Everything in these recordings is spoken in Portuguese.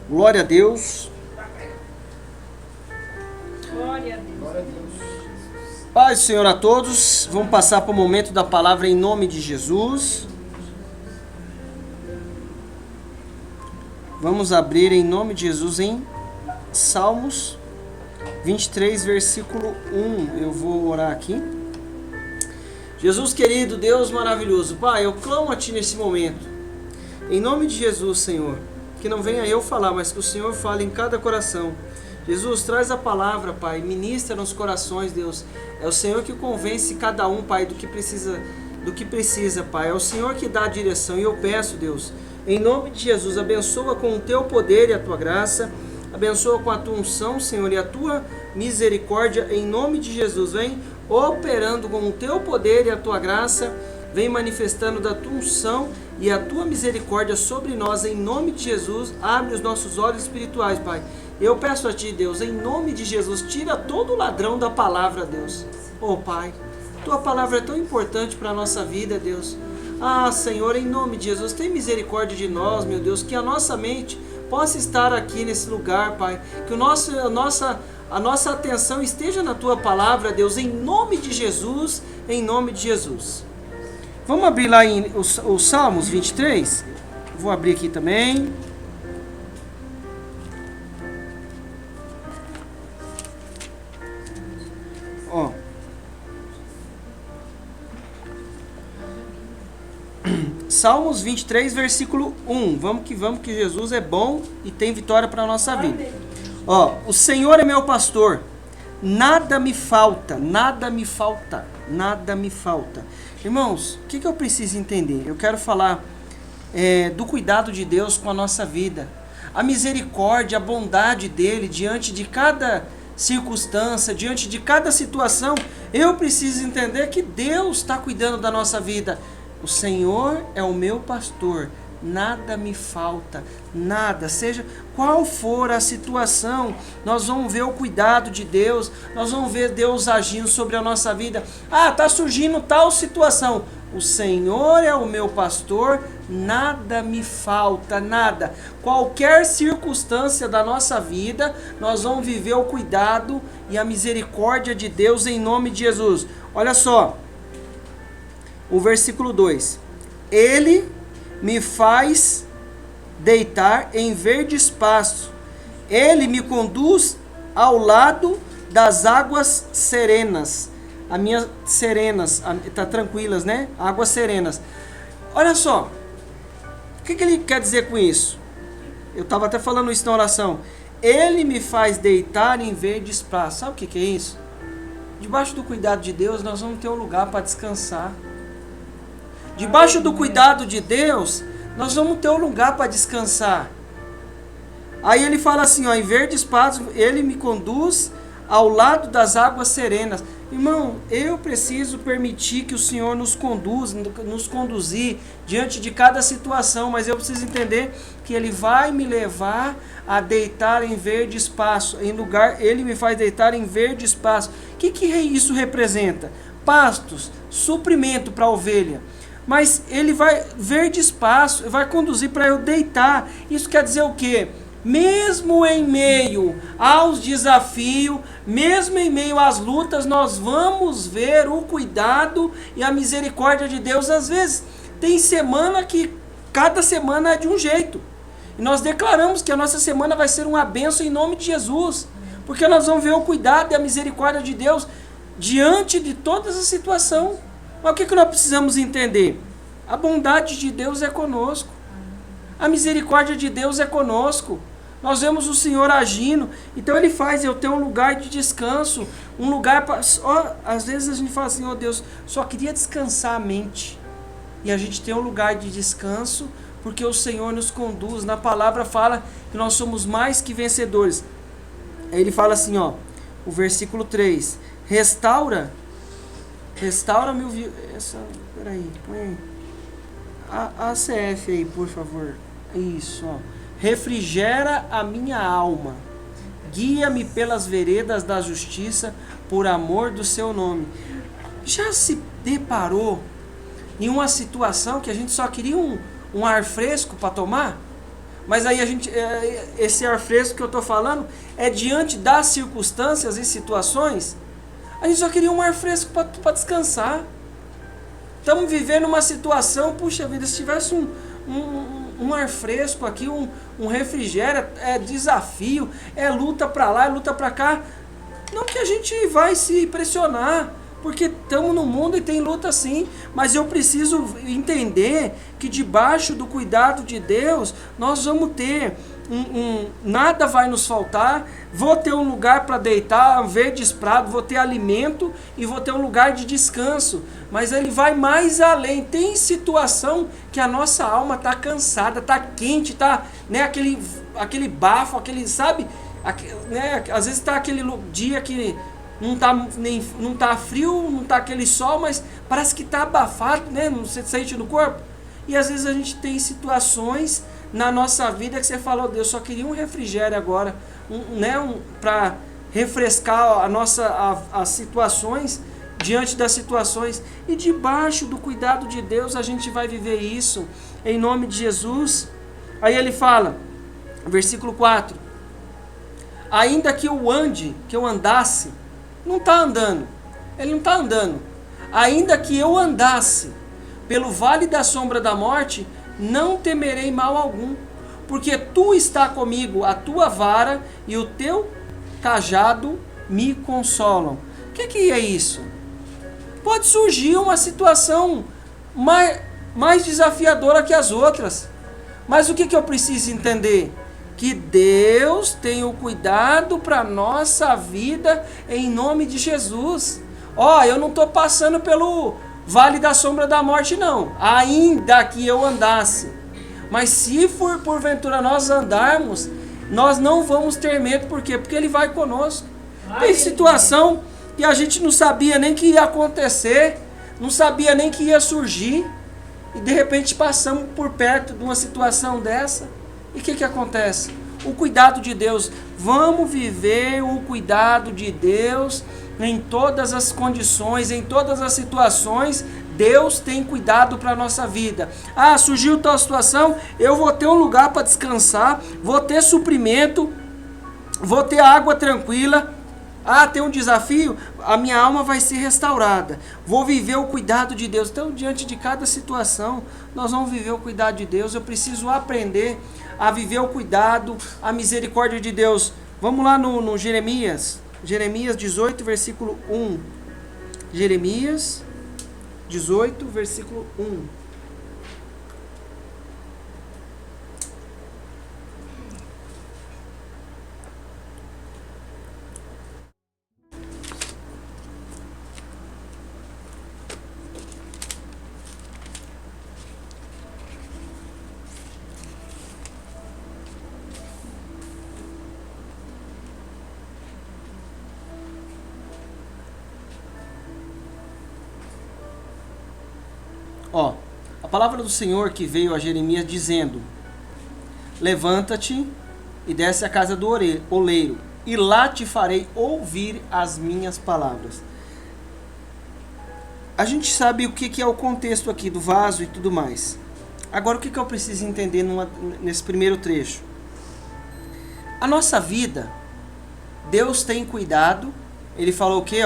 Glória a Deus. Glória a Deus. Glória a Deus. Paz do Senhor a todos. Vamos passar para o momento da palavra em nome de Jesus. Vamos abrir em nome de Jesus em Salmos 23, versículo 1. Eu vou orar aqui. Jesus querido, Deus maravilhoso, Pai, eu clamo a Ti nesse momento. Em nome de Jesus, Senhor, que não venha eu falar, mas que o Senhor fale em cada coração. Jesus, traz a palavra, Pai, ministra nos corações, Deus. É o Senhor que convence cada um, Pai, do que precisa, Pai. É o Senhor que dá a direção. E eu peço, Deus, em nome de Jesus, abençoa com o Teu poder e a Tua graça. Abençoa com a Tua unção, Senhor, e a Tua misericórdia. Em nome de Jesus, vem operando com o Teu poder e a Tua graça. Vem manifestando da Tua unção e a Tua misericórdia sobre nós. Em nome de Jesus, abre os nossos olhos espirituais, Pai. Eu peço a Ti, Deus, em nome de Jesus, tira todo ladrão da palavra, Deus. Oh, Pai, Tua palavra é tão importante para a nossa vida, Deus. Ah, Senhor, em nome de Jesus, tem misericórdia de nós, meu Deus, que a nossa mente possa estar aqui nesse lugar, Pai. Que a nossa atenção esteja na Tua palavra, Deus, em nome de Jesus, em nome de Jesus. Vamos abrir lá em os Salmos 23? Vou abrir aqui também. Ó. Salmos 23, versículo 1. Vamos que Jesus é bom e tem vitória para a nossa vida. Ó, o Senhor é meu pastor, nada me falta, nada me falta, nada me falta. Irmãos, o que eu preciso entender? Eu quero falar do cuidado de Deus com a nossa vida. A misericórdia, a bondade dele diante de cada circunstância, diante de cada situação. Eu preciso entender que Deus está cuidando da nossa vida. O Senhor é o meu pastor, nada me falta, nada, seja qual for a situação, nós vamos ver o cuidado de Deus, nós vamos ver Deus agindo sobre a nossa vida. Ah, está surgindo tal situação, o Senhor é o meu pastor, nada me falta, nada. Qualquer circunstância da nossa vida, nós vamos viver o cuidado e a misericórdia de Deus em nome de Jesus. Olha só, o versículo 2, Ele me faz deitar em verdes pastos, Ele me conduz ao lado das águas serenas. As minhas serenas, tá tranquilas, né? Águas serenas. Olha só, o que ele quer dizer com isso? Eu estava até falando isso na oração. Ele me faz deitar em verdes pastos. Sabe o que é isso? Debaixo do cuidado de Deus, nós vamos ter um lugar para descansar. Debaixo do cuidado de Deus, nós vamos ter um lugar para descansar. Aí ele fala assim, ó, em verdes pastos, Ele me conduz ao lado das águas serenas. Irmão, eu preciso permitir que o Senhor nos conduzir diante de cada situação, mas eu preciso entender que Ele vai me levar a deitar em verdes pastos, Ele me faz deitar em verdes pastos. O que isso representa? Pastos, suprimento para a ovelha. Mas Ele vai verdes pastos, vai conduzir para eu deitar. Isso quer dizer o quê? Mesmo em meio aos desafios, mesmo em meio às lutas, nós vamos ver o cuidado e a misericórdia de Deus. Às vezes, tem semana que cada semana é de um jeito. E nós declaramos que a nossa semana vai ser uma bênção em nome de Jesus. Porque nós vamos ver o cuidado e a misericórdia de Deus diante de todas as situações. Mas o que nós precisamos entender? A bondade de Deus é conosco. A misericórdia de Deus é conosco. Nós vemos o Senhor agindo. Então Ele faz eu ter um lugar de descanso. Um lugar para... Às vezes a gente fala assim, oh Deus, só queria descansar a mente. E a gente tem um lugar de descanso porque o Senhor nos conduz. Na palavra fala que nós somos mais que vencedores. Aí Ele fala assim, ó, o versículo 3. Restaura meu... Peraí, põe aí. A CF aí, por favor. Isso, ó. Refrigera a minha alma, guia-me pelas veredas da justiça, por amor do seu nome. Já se deparou em uma situação que a gente só queria um ar fresco para tomar? Mas aí esse ar fresco que eu estou falando é diante das circunstâncias e situações. A gente só queria um ar fresco para descansar. Estamos vivendo uma situação, puxa vida, se tivesse um ar fresco aqui, um refrigério, é desafio, é luta para lá, é luta para cá. Não que a gente vai se pressionar, porque estamos no mundo e tem luta sim, mas eu preciso entender que debaixo do cuidado de Deus, nós vamos ter nada vai nos faltar, vou ter um lugar para deitar, verdes prados, vou ter alimento e vou ter um lugar de descanso, mas ele vai mais além. Tem situação que a nossa alma está cansada, está quente, está, né, aquele bafo, aquele, sabe, né, às vezes está aquele dia que não tá frio, não tá aquele sol, mas parece que está abafado, né, não se sente no corpo. E às vezes a gente tem situações na nossa vida que você falou, Deus, só queria um refrigério agora, para refrescar as situações, diante das situações, e debaixo do cuidado de Deus a gente vai viver isso, em nome de Jesus. Aí ele fala, versículo 4, ainda que eu andasse, não está andando, ele não está andando, ainda que eu andasse pelo vale da sombra da morte, não temerei mal algum, porque tu está comigo, a tua vara e o teu cajado me consolam. O que é isso? Pode surgir uma situação mais desafiadora que as outras, mas o que eu preciso entender? Que Deus tem o cuidado para a nossa vida em nome de Jesus. Eu não estou passando pelo vale da sombra da morte não, ainda que eu andasse, mas se for porventura nós andarmos, nós não vamos ter medo. Por quê? Porque ele vai conosco. Tem situação que a gente não sabia nem que ia acontecer, não sabia nem que ia surgir, e de repente passamos por perto de uma situação dessa, e o que acontece? O cuidado de Deus. Vamos viver o cuidado de Deus em todas as condições, em todas as situações. Deus tem cuidado para a nossa vida. Surgiu tal situação, eu vou ter um lugar para descansar, vou ter suprimento, vou ter água tranquila. Tem um desafio, a minha alma vai ser restaurada, vou viver o cuidado de Deus. Então, diante de cada situação, nós vamos viver o cuidado de Deus. Eu preciso aprender a viver o cuidado, a misericórdia de Deus. Vamos lá no Jeremias 18, versículo 1. Jeremias 18, versículo 1. A palavra do Senhor que veio a Jeremias dizendo: levanta-te e desce à casa do oleiro, e lá te farei ouvir as minhas palavras. A gente sabe o que é o contexto aqui do vaso e tudo mais. Agora, o que eu preciso entender nesse primeiro trecho? A nossa vida, Deus tem cuidado. Ele falou o quê?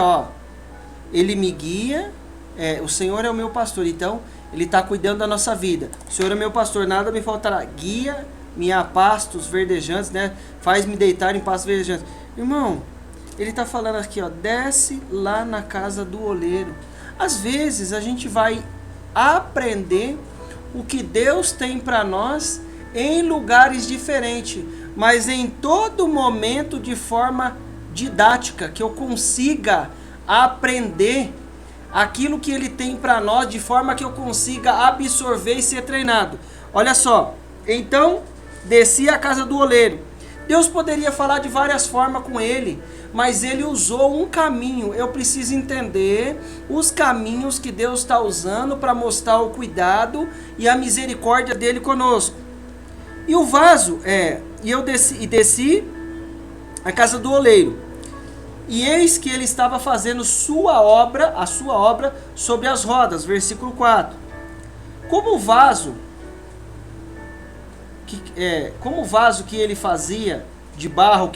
Ele me guia, o Senhor é o meu pastor, então Ele está cuidando da nossa vida. O Senhor é meu pastor, nada me faltará. Guia-me a pastos verdejantes, né? Faz-me deitar em pastos verdejantes. Irmão, Ele está falando aqui, desce lá na casa do oleiro. Às vezes a gente vai aprender o que Deus tem para nós em lugares diferentes, mas em todo momento de forma didática, que eu consiga aprender aquilo que Ele tem para nós, de forma que eu consiga absorver e ser treinado. Olha só, então desci à casa do oleiro. Deus poderia falar de várias formas com ele, mas Ele usou um caminho. Eu preciso entender os caminhos que Deus está usando para mostrar o cuidado e a misericórdia dEle conosco. E o vaso, eu desci à casa do oleiro. E eis que ele estava fazendo a sua obra sobre as rodas, versículo 4. Como o vaso como o vaso que ele fazia de barro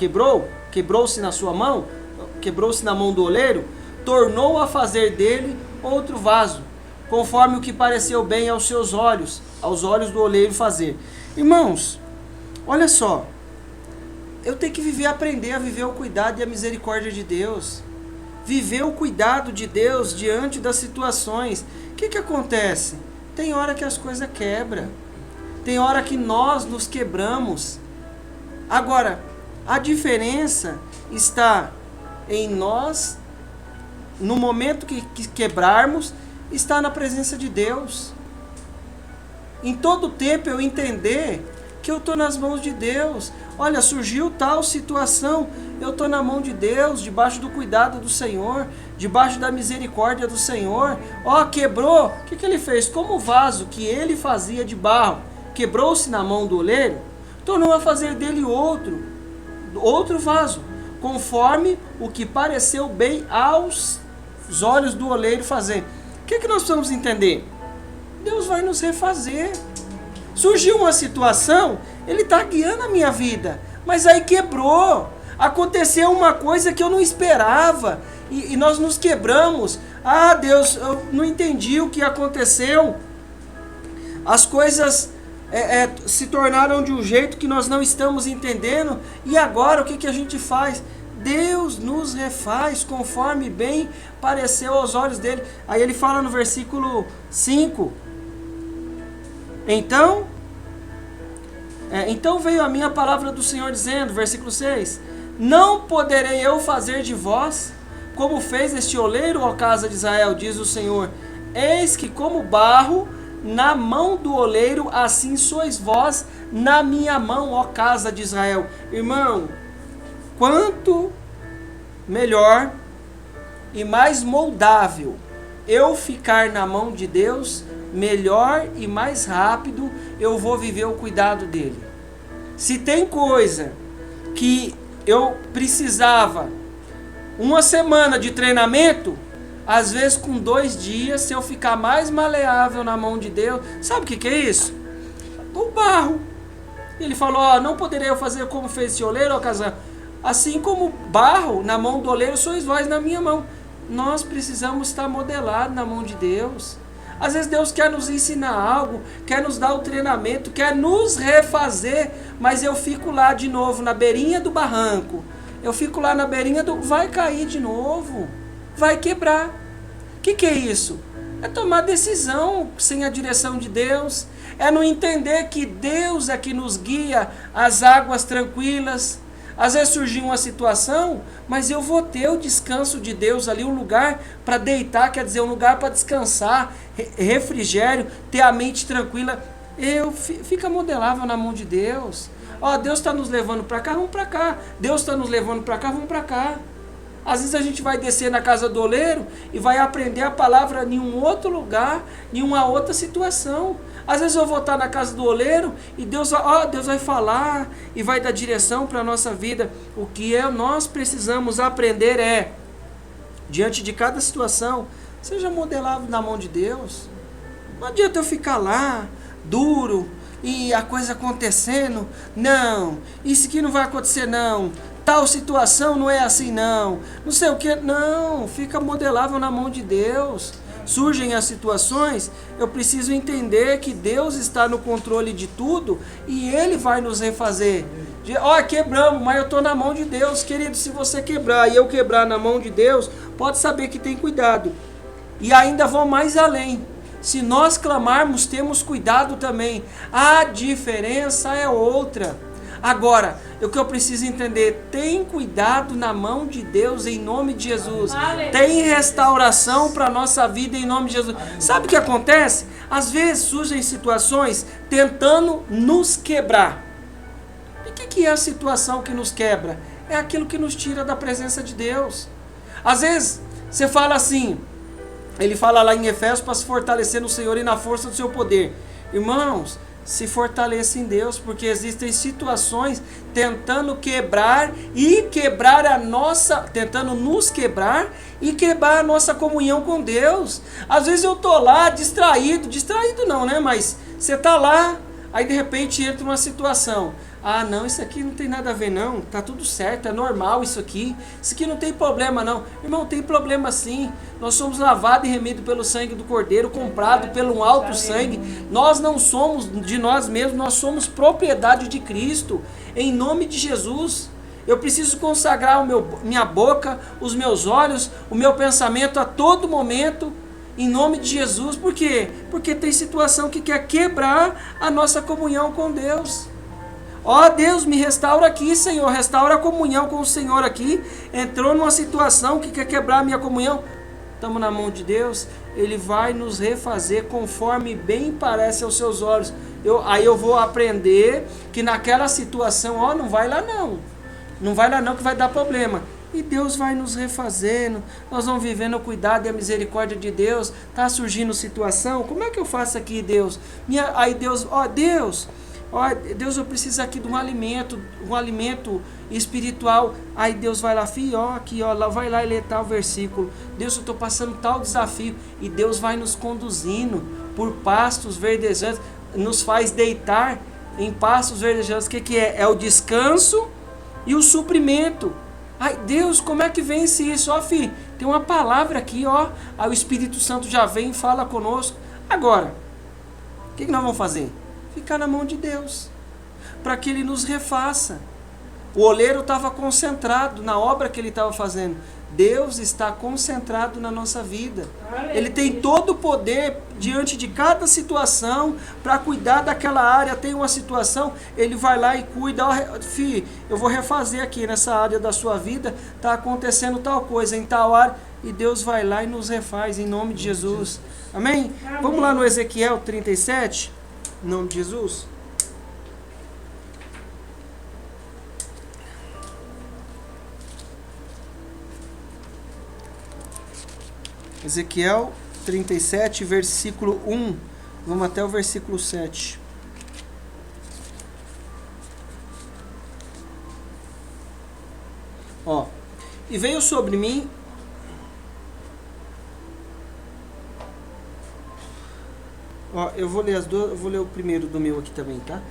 quebrou-se na sua mão, quebrou-se na mão do oleiro, tornou a fazer dele outro vaso, conforme o que pareceu bem aos seus olhos, aos olhos do oleiro fazer. Irmãos, olha só, eu tenho que aprender a viver o cuidado e a misericórdia de Deus. Viver o cuidado de Deus diante das situações. O que acontece? Tem hora que as coisas quebram. Tem hora que nós nos quebramos. Agora, a diferença está em nós, no momento que quebrarmos, está na presença de Deus. Em todo tempo eu entender que eu estou nas mãos de Deus. Olha, surgiu tal situação, eu estou na mão de Deus, debaixo do cuidado do Senhor, debaixo da misericórdia do Senhor. Ó, quebrou, o que ele fez? Como o vaso que ele fazia de barro quebrou-se na mão do oleiro, tornou a fazer dele outro vaso, conforme o que pareceu bem aos olhos do oleiro fazer. O que nós precisamos entender? Deus vai nos refazer. Surgiu uma situação, Ele está guiando a minha vida, mas aí quebrou. Aconteceu uma coisa que eu não esperava e nós nos quebramos. Ah, Deus, eu não entendi o que aconteceu. As coisas se tornaram de um jeito que nós não estamos entendendo. E agora o que a gente faz? Deus nos refaz conforme bem pareceu aos olhos dele. Aí ele fala no versículo 5. Então veio a minha palavra do Senhor dizendo, versículo 6, não poderei eu fazer de vós como fez este oleiro, ó casa de Israel, diz o Senhor. Eis que como barro na mão do oleiro, assim sois vós na minha mão, ó casa de Israel. Irmão, quanto melhor e mais moldável eu ficar na mão de Deus, melhor e mais rápido eu vou viver o cuidado dele. Se tem coisa que eu precisava uma semana de treinamento, às vezes com 2 dias, se eu ficar mais maleável na mão de Deus, sabe o que é isso? O barro. Ele falou, ó, não poderei eu fazer como fez esse oleiro, ó casa, assim como barro na mão do oleiro, sois vós na minha mão. Nós precisamos estar modelados na mão de Deus. Às vezes Deus quer nos ensinar algo, quer nos dar o treinamento, quer nos refazer, mas eu fico lá de novo, na beirinha do barranco. Eu fico lá na beirinha do... Vai cair de novo, vai quebrar. O que é isso? É tomar decisão sem a direção de Deus. É não entender que Deus é que nos guia às águas tranquilas. Às vezes surgiu uma situação, mas eu vou ter o descanso de Deus ali, um lugar para deitar, quer dizer, um lugar para descansar, refrigério, ter a mente tranquila. Fica modelável na mão de Deus. Ó, Deus está nos levando para cá, vamos para cá. Deus está nos levando para cá, vamos para cá. Às vezes a gente vai descer na casa do oleiro e vai aprender a palavra em um outro lugar, em uma outra situação. Às vezes eu vou estar na casa do oleiro e Deus vai falar e vai dar direção para a nossa vida. O que nós precisamos aprender é, diante de cada situação, seja modelado na mão de Deus. Não adianta eu ficar lá, duro, e a coisa acontecendo. Não, isso aqui não vai acontecer não. Tal situação não é assim não. Não sei o que. Não, fica modelável na mão de Deus. Surgem as situações, eu preciso entender que Deus está no controle de tudo e Ele vai nos refazer. Quebramos, mas eu estou na mão de Deus. Querido, se você quebrar e eu quebrar na mão de Deus, pode saber que tem cuidado. E ainda vou mais além. Se nós clamarmos, temos cuidado também. A diferença é outra. Agora, o que eu preciso entender, tem cuidado na mão de Deus em nome de Jesus. Tem restauração para a nossa vida em nome de Jesus. Sabe o que acontece? Às vezes surgem situações tentando nos quebrar. E o que é a situação que nos quebra? É aquilo que nos tira da presença de Deus. Às vezes, você fala assim, ele fala lá em Efésios para se fortalecer no Senhor e na força do seu poder. Irmãos, se fortaleça em Deus, porque existem situações tentando quebrar e quebrar tentando nos quebrar e quebrar a nossa comunhão com Deus. Às vezes eu tô lá distraído não, né? Mas você tá lá, Aí de repente entra uma situação. Ah, não, isso aqui não tem nada a ver não, tá tudo certo, é normal isso aqui não tem problema não. Irmão, tem problema sim. Nós somos lavados e remidos pelo sangue do Cordeiro, comprado pelo alto sangue. Nós não somos de nós mesmos, nós somos propriedade de Cristo, em nome de Jesus. Eu preciso consagrar minha boca, os meus olhos, o meu pensamento a todo momento, em nome de Jesus. Por quê? Porque tem situação que quer quebrar a nossa comunhão com Deus. Ó Deus, me restaura aqui, Senhor, restaura a comunhão com o Senhor aqui. Entrou numa situação que quer quebrar a minha comunhão. Estamos na mão de Deus, Ele vai nos refazer conforme bem parece aos seus olhos. Aí eu vou aprender que naquela situação, ó, não vai lá não. Não vai lá não que vai dar problema. E Deus vai nos refazendo. Nós vamos vivendo o cuidado e a misericórdia de Deus. Está surgindo situação. Como é que eu faço aqui, Deus? Aí Deus, Deus, eu preciso aqui de um alimento espiritual. Aí Deus vai lá, filho, aqui, vai lá e lê tal versículo. Deus, eu estou passando tal desafio. E Deus vai nos conduzindo por pastos verdejantes. Nos faz deitar em pastos verdejantes. O que é? É o descanso e o suprimento. Ai, Deus, como é que vence isso? Filho, tem uma palavra aqui, Aí o Espírito Santo já vem e fala conosco. Agora, o que nós vamos fazer? Ficar na mão de Deus, para que Ele nos refaça. O oleiro estava concentrado na obra que ele estava fazendo. Deus está concentrado na nossa vida. Ele tem todo o poder diante de cada situação para cuidar daquela área. Tem uma situação, Ele vai lá e cuida. Filho, eu vou refazer aqui nessa área da sua vida, está acontecendo tal coisa em tal área, e Deus vai lá e nos refaz em nome de Jesus. Amém? Vamos lá no Ezequiel 37, em nome de Jesus. Ezequiel 37, versículo 1. Vamos até o versículo 7. E veio sobre mim eu vou ler as duas, eu vou ler o primeiro do meu aqui também, tá?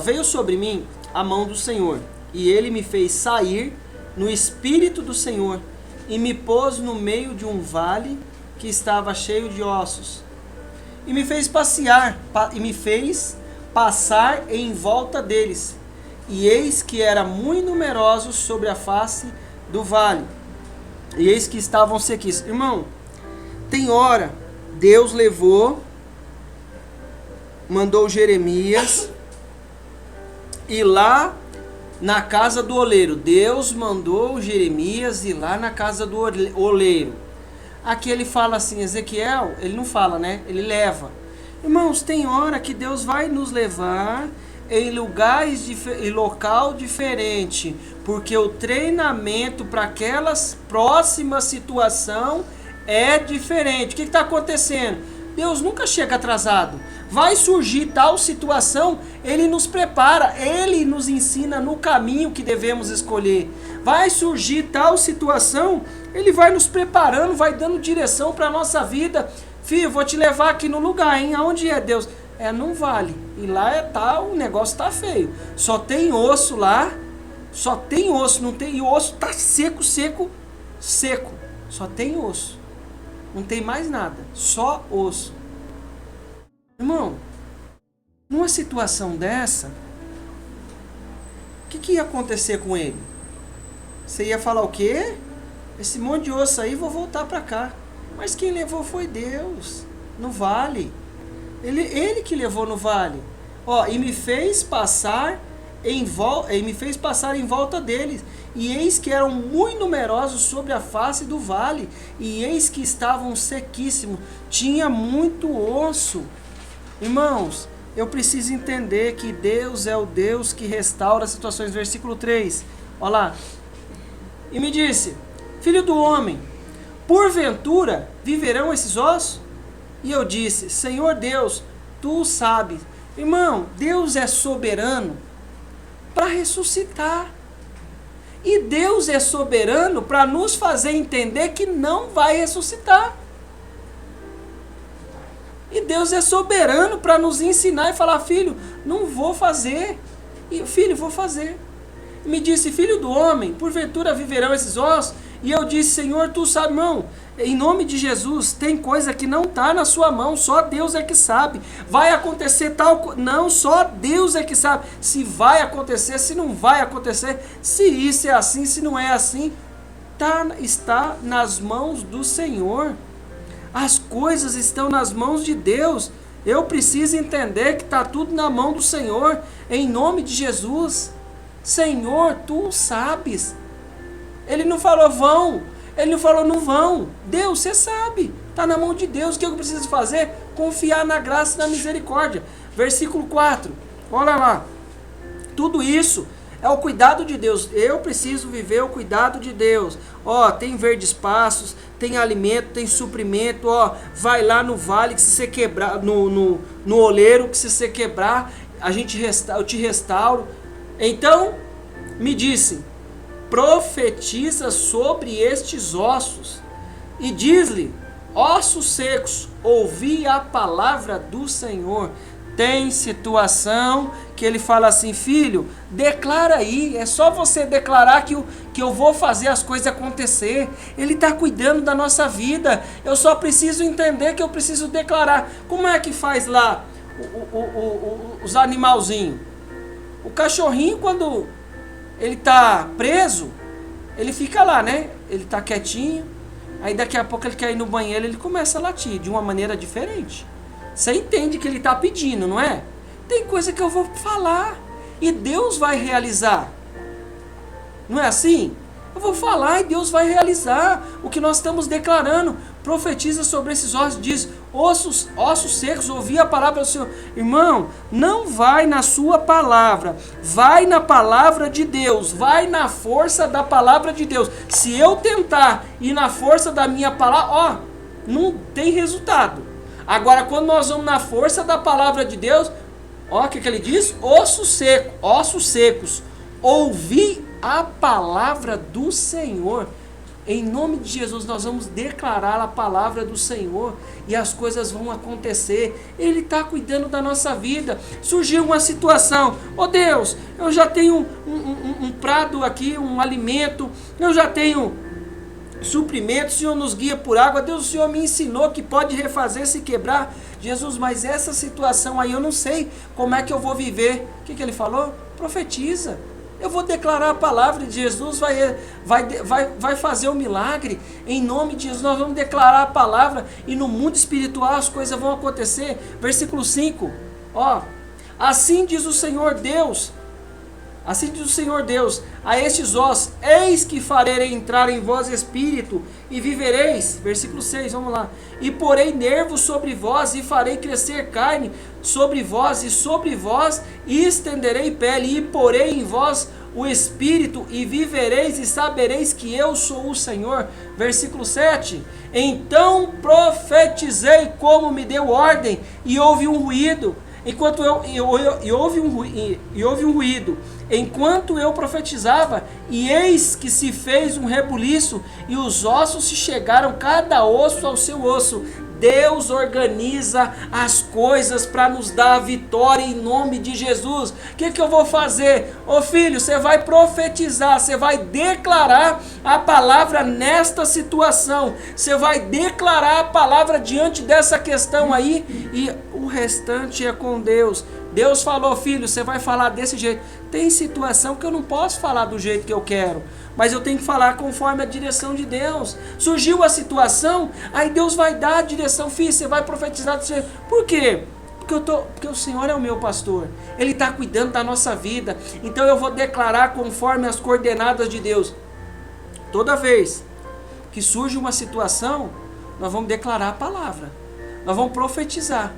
Veio sobre mim a mão do Senhor, e Ele me fez sair no espírito do Senhor, e me pôs no meio de um vale que estava cheio de ossos, e me fez passar em volta deles, e eis que eram muito numerosos sobre a face do vale, e eis que estavam sequíssimos. Irmão, tem hora, Deus mandou Jeremias ir lá na casa do oleiro. Deus mandou Jeremias ir lá na casa do oleiro. Aqui ele fala assim, Ezequiel, ele não fala, né? Ele leva. Irmãos, tem hora que Deus vai nos levar em local diferente, porque o treinamento para aquela próxima situação é diferente. O que está acontecendo? Deus nunca chega atrasado. Vai surgir tal situação, Ele nos prepara, Ele nos ensina no caminho que devemos escolher. Vai surgir tal situação, Ele vai nos preparando, vai dando direção para a nossa vida. Filho, vou te levar aqui no lugar, hein? Aonde é, Deus? Num vale. E lá o negócio tá feio. Só tem osso lá, só tem osso, não tem, e o osso tá seco. Só tem osso. Não tem mais nada, só osso. Irmão, numa situação dessa, o que ia acontecer com ele? Você ia falar o quê? Esse monte de osso aí, vou voltar para cá. Mas quem levou foi Deus, no vale. Ele que levou no vale. E me fez passar em volta deles. E eis que eram muito numerosos sobre a face do vale. E eis que estavam sequíssimos. Tinha muito osso. Irmãos, eu preciso entender que Deus é o Deus que restaura as situações. Versículo 3. Olha lá. E me disse, filho do homem, porventura viverão esses ossos? E eu disse, Senhor Deus, tu sabes. Irmão, Deus é soberano para ressuscitar. E Deus é soberano para nos fazer entender que não vai ressuscitar. E Deus é soberano para nos ensinar e falar, filho, não vou fazer. E, filho, vou fazer. Me disse, filho do homem, porventura viverão esses ossos? E eu disse, Senhor, tu sabe, irmão, em nome de Jesus, tem coisa que não está na sua mão, só Deus é que sabe. Vai acontecer tal coisa, não, só Deus é que sabe. Se vai acontecer, se não vai acontecer, se isso é assim, se não é assim, está nas mãos do Senhor. As coisas estão nas mãos de Deus. Eu preciso entender que está tudo na mão do Senhor, em nome de Jesus. Senhor, tu sabes. Ele não falou vão, ele não falou não vão. Deus, você sabe, está na mão de Deus. O que eu preciso fazer? Confiar na graça e na misericórdia. Versículo 4, olha lá. Tudo isso é o cuidado de Deus. Eu preciso viver o cuidado de Deus. Ó, tem verdes passos, tem alimento, tem suprimento. Ó, vai lá no vale que se você quebrar, no oleiro que se você quebrar, eu te restauro. Então, me disse, profetiza sobre estes ossos e diz-lhe, ossos secos, ouvi a palavra do Senhor. Tem situação que ele fala assim, filho, declara aí, é só você declarar que eu vou fazer as coisas acontecer. Ele está cuidando da nossa vida, eu só preciso entender que eu preciso declarar. Como é que faz lá os animalzinhos? O cachorrinho, quando ele está preso, ele fica lá, né? Ele está quietinho, aí daqui a pouco ele quer ir no banheiro, ele começa a latir de uma maneira diferente. Você entende que ele está pedindo, não é? Tem coisa que eu vou falar e Deus vai realizar. Não é assim? Eu vou falar e Deus vai realizar o que nós estamos declarando. Profetiza sobre esses ossos, diz, ossos secos, ouvi a palavra do Senhor. Irmão, não vai na sua palavra, vai na palavra de Deus, vai na força da palavra de Deus. Se eu tentar ir na força da minha palavra, ó, não tem resultado. Agora, quando nós vamos na força da palavra de Deus, ó, o que ele diz? Ossos secos, ouvi a palavra do Senhor. Em nome de Jesus, nós vamos declarar a palavra do Senhor e as coisas vão acontecer. Ele está cuidando da nossa vida. Surgiu uma situação, oh Deus, eu já tenho um prato aqui, um alimento, eu já tenho suprimento, o Senhor nos guia por água, Deus, o Senhor me ensinou que pode refazer se quebrar. Jesus, mas essa situação aí eu não sei como é que eu vou viver. O que ele falou? Profetiza. Eu vou declarar a palavra de Jesus, vai fazer o milagre. Em nome de Jesus, nós vamos declarar a palavra e no mundo espiritual as coisas vão acontecer. Versículo 5, ó, assim diz o Senhor Deus, a estes ossos, eis que farei entrar em vós espírito e vivereis. Versículo 6, vamos lá. E porei nervos sobre vós e farei crescer carne sobre vós e estenderei pele e porei em vós o espírito e vivereis e sabereis que eu sou o Senhor. Versículo 7. Então profetizei como me deu ordem e houve um ruído. Houve um ruído, enquanto eu profetizava, e eis que se fez um rebuliço, e os ossos se chegaram, cada osso ao seu osso. Deus organiza as coisas para nos dar a vitória em nome de Jesus. O que eu vou fazer? Ô filho, você vai profetizar, você vai declarar a palavra nesta situação, você vai declarar a palavra diante dessa questão aí, e o restante é com Deus. Deus falou, filho, você vai falar desse jeito. Tem situação que eu não posso falar do jeito que eu quero, mas eu tenho que falar conforme a direção de Deus. Surgiu a situação, aí Deus vai dar a direção, filho, você vai profetizar desse jeito. Por quê? Porque o Senhor é o meu pastor, Ele está cuidando da nossa vida, então eu vou declarar conforme as coordenadas de Deus. Toda vez que surge uma situação, nós vamos declarar a palavra, nós vamos profetizar.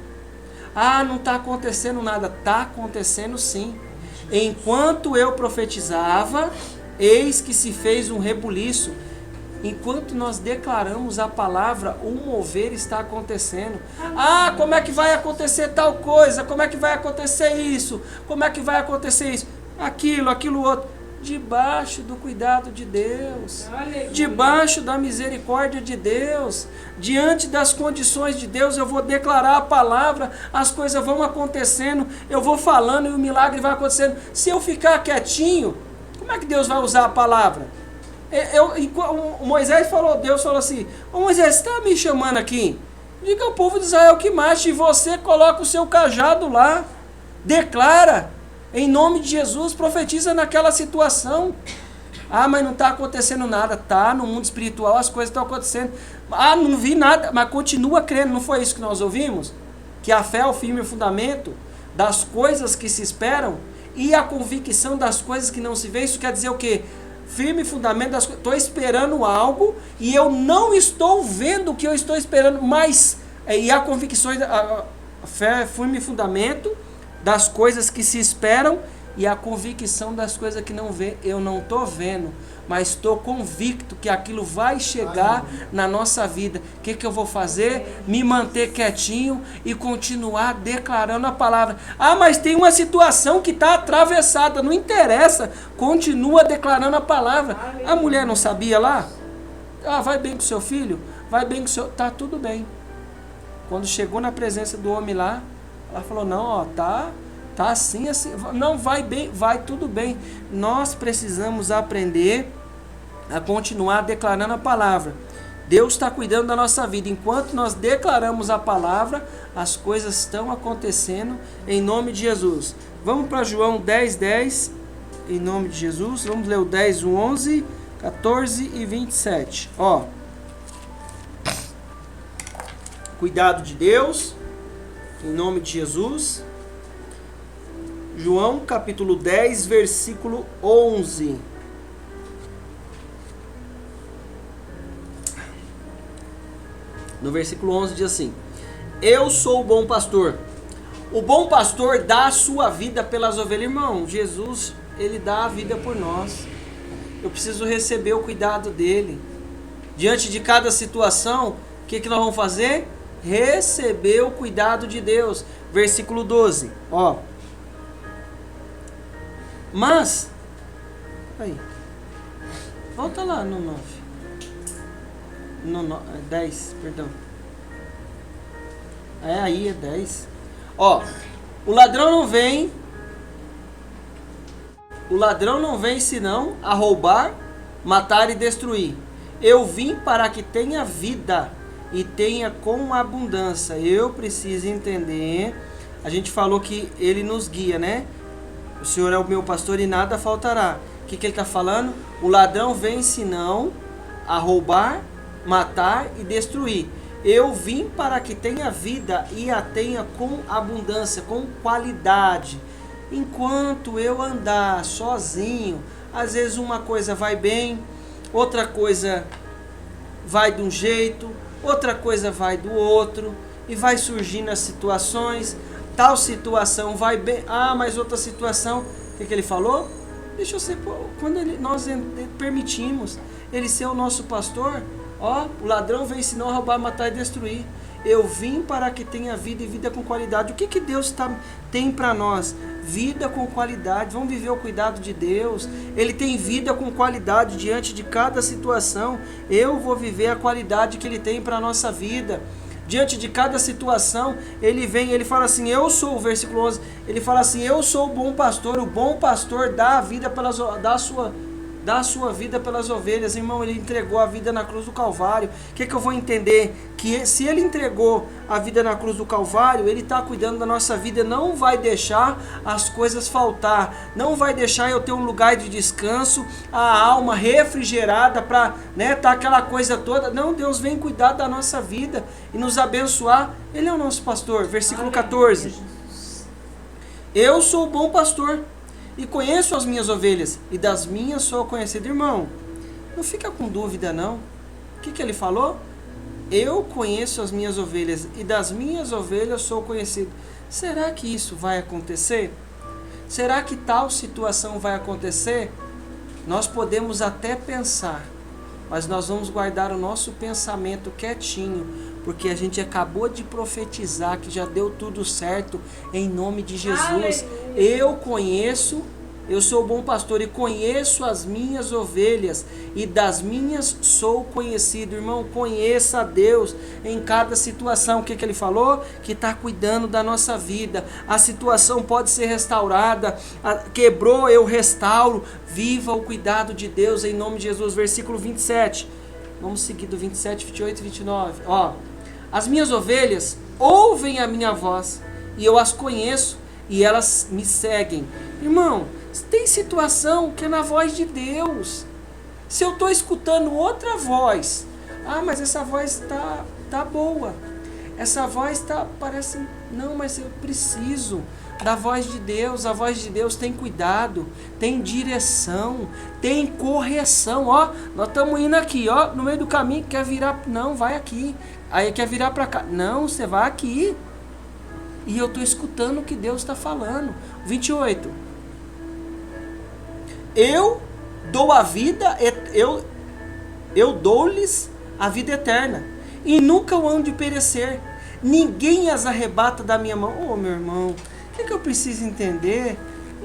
Ah, não está acontecendo nada. Está acontecendo sim. Enquanto eu profetizava, eis que se fez um rebuliço. Enquanto nós declaramos a palavra, o mover está acontecendo. Ah, como é que vai acontecer tal coisa? Como é que vai acontecer isso? Como é que vai acontecer isso? Aquilo outro. Debaixo do cuidado de Deus, debaixo da misericórdia de Deus, diante das condições de Deus, eu vou declarar a palavra, as coisas vão acontecendo, eu vou falando e o milagre vai acontecendo. Se eu ficar quietinho, como é que Deus vai usar a palavra? Moisés falou, Deus falou assim, ô Moisés, você está me chamando aqui? Diga ao povo de Israel que marche, e você coloca o seu cajado lá, declara, em nome de Jesus, profetiza naquela situação. Ah, mas não está acontecendo nada. Tá, no mundo espiritual as coisas estão acontecendo. Ah, não vi nada, mas continua crendo. Não foi isso que nós ouvimos? Que a fé é o firme fundamento das coisas que se esperam e a convicção das coisas que não se vê. Isso quer dizer o quê? Firme fundamento das coisas. Estou esperando algo e eu não estou vendo o que eu estou esperando, mas e a convicção, a fé é firme fundamento das coisas que se esperam e a convicção das coisas que não vê. Eu não estou vendo, mas estou convicto que aquilo vai chegar na nossa vida. O que eu vou fazer? Me manter quietinho e continuar declarando a palavra. Ah, mas tem uma situação que está atravessada, não interessa, continua declarando a palavra. A mulher não sabia lá? Ah, vai bem com seu filho? Vai bem com seu... Tá tudo bem. Quando chegou na presença do homem lá, ela falou, não, ó, tá assim, assim, não, vai bem, vai tudo bem. Nós precisamos aprender a continuar declarando a palavra. Deus está cuidando da nossa vida. Enquanto nós declaramos a palavra, as coisas estão acontecendo em nome de Jesus. Vamos para João 10:10, em nome de Jesus. Vamos ler o 10, o 11, 14 e 27. Ó, cuidado de Deus, em nome de Jesus. João capítulo 10, versículo 11. No versículo 11 diz assim: eu sou o bom pastor. O bom pastor dá a sua vida pelas ovelhas. Irmão, Jesus, ele dá a vida por nós. Eu preciso receber o cuidado dele. Diante de cada situação, o que nós vamos fazer? Receber o cuidado de Deus. Versículo 12, ó. Mas, aí, volta lá no 9. No 10, perdão. Aí é 10. Ó, o ladrão não vem senão a roubar, matar e destruir. Eu vim para que tenha vida e tenha com abundância. Eu preciso entender. A gente falou que ele nos guia, né? O Senhor é o meu pastor e nada faltará. O que ele está falando? O ladrão vem senão a roubar, matar e destruir. Eu vim para que tenha vida e a tenha com abundância, com qualidade. Enquanto eu andar sozinho, às vezes uma coisa vai bem, outra coisa vai de um jeito, outra coisa vai do outro, e vai surgindo as situações. Tal situação vai bem, mas outra situação, o que ele falou? Deixa eu ser, quando nós permitimos ele ser o nosso pastor, ó, o ladrão vem senão roubar, matar e destruir. Eu vim para que tenha vida e vida com qualidade. O que Deus tem para nós? Vida com qualidade. Vamos viver o cuidado de Deus. Ele tem vida com qualidade diante de cada situação. Eu vou viver a qualidade que Ele tem para a nossa vida. Diante de cada situação, ele vem, ele fala assim, eu sou, o versículo 11, ele fala assim, eu sou o bom pastor dá a vida dá a sua vida pelas ovelhas. Irmão, ele entregou a vida na cruz do Calvário. O que eu vou entender? Que se ele entregou a vida na cruz do Calvário, ele está cuidando da nossa vida, não vai deixar as coisas faltar, não vai deixar eu ter um lugar de descanso, a alma refrigerada para, né, tá aquela coisa toda. Não, Deus vem cuidar da nossa vida e nos abençoar. Ele é o nosso pastor. Versículo 14. Eu sou o bom pastor e conheço as minhas ovelhas, e das minhas sou conhecido. Irmão, não fica com dúvida não. O que ele falou? Eu conheço as minhas ovelhas, e das minhas ovelhas sou conhecido. Será que isso vai acontecer? Será que tal situação vai acontecer? Nós podemos até pensar, mas nós vamos guardar o nosso pensamento quietinho, porque a gente acabou de profetizar que já deu tudo certo em nome de Jesus. Eu conheço Eu sou o bom pastor e conheço as minhas ovelhas, e das minhas sou conhecido. Irmão, conheça a Deus em cada situação. O que ele falou? Que está cuidando da nossa vida. A situação pode ser restaurada. Quebrou, eu restauro. Viva o cuidado de Deus em nome de Jesus. Versículo 27. Vamos seguir do 27, 28 e 29. Ó, as minhas ovelhas ouvem a minha voz, e eu as conheço, e elas me seguem. Irmão, tem situação que é na voz de Deus. Se eu estou escutando outra voz, mas essa voz tá boa, essa voz parece, não, mas eu preciso da voz de Deus. A voz de Deus tem cuidado, tem direção, tem correção. Ó, nós estamos indo aqui, ó, no meio do caminho, quer virar, não, vai aqui, aí quer virar para cá, não, você vai aqui. E eu estou escutando o que Deus está falando. 28. Eu dou a vida, eu dou-lhes a vida eterna, e nunca hão de perecer. Ninguém as arrebata da minha mão. Meu irmão, o que eu preciso entender?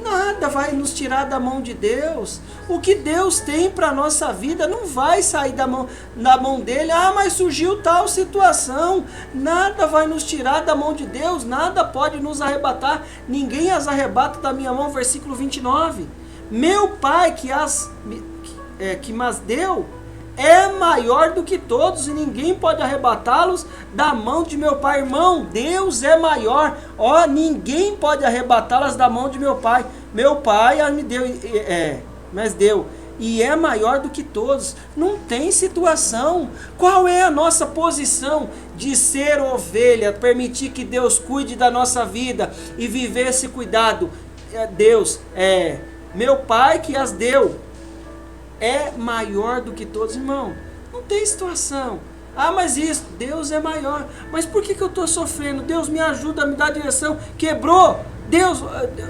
Nada vai nos tirar da mão de Deus. O que Deus tem para a nossa vida não vai sair da mão dele. Mas surgiu tal situação. Nada vai nos tirar da mão de Deus. Nada pode nos arrebatar. Ninguém as arrebata da minha mão. Versículo 29. Meu Pai que mas deu é maior do que todos, e ninguém pode arrebatá-los da mão de meu Pai. Irmão, Deus é maior. Ninguém pode arrebatá-las da mão de meu Pai. Meu Pai me deu, mas deu, e é maior do que todos. Não tem situação. Qual é a nossa posição de ser ovelha? Permitir que Deus cuide da nossa vida e viver esse cuidado. Deus meu Pai que as deu é maior do que todos. Irmão, não tem situação. Mas isso, Deus é maior. Mas por que eu estou sofrendo? Deus me ajuda, me dá direção. Quebrou, Deus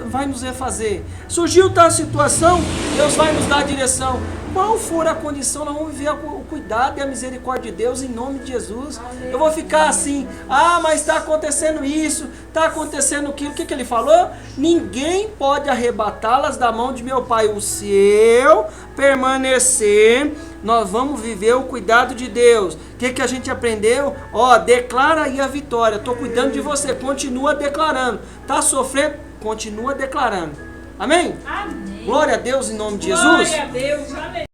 vai nos refazer. Surgiu tal situação, Deus vai nos dar direção. Qual for a condição, nós vamos viver o cuidado e a misericórdia de Deus em nome de Jesus. Amém. Eu vou ficar assim, mas está acontecendo isso, está acontecendo aquilo. O que ele falou? Ninguém pode arrebatá-las da mão de meu Pai. O seu permanecer, nós vamos viver o cuidado de Deus. O que a gente aprendeu? Declara aí a vitória. Estou cuidando de você, continua declarando. Está sofrendo? Continua declarando. Amém? Amém. Glória a Deus em nome de Jesus. Glória a Deus. Amém.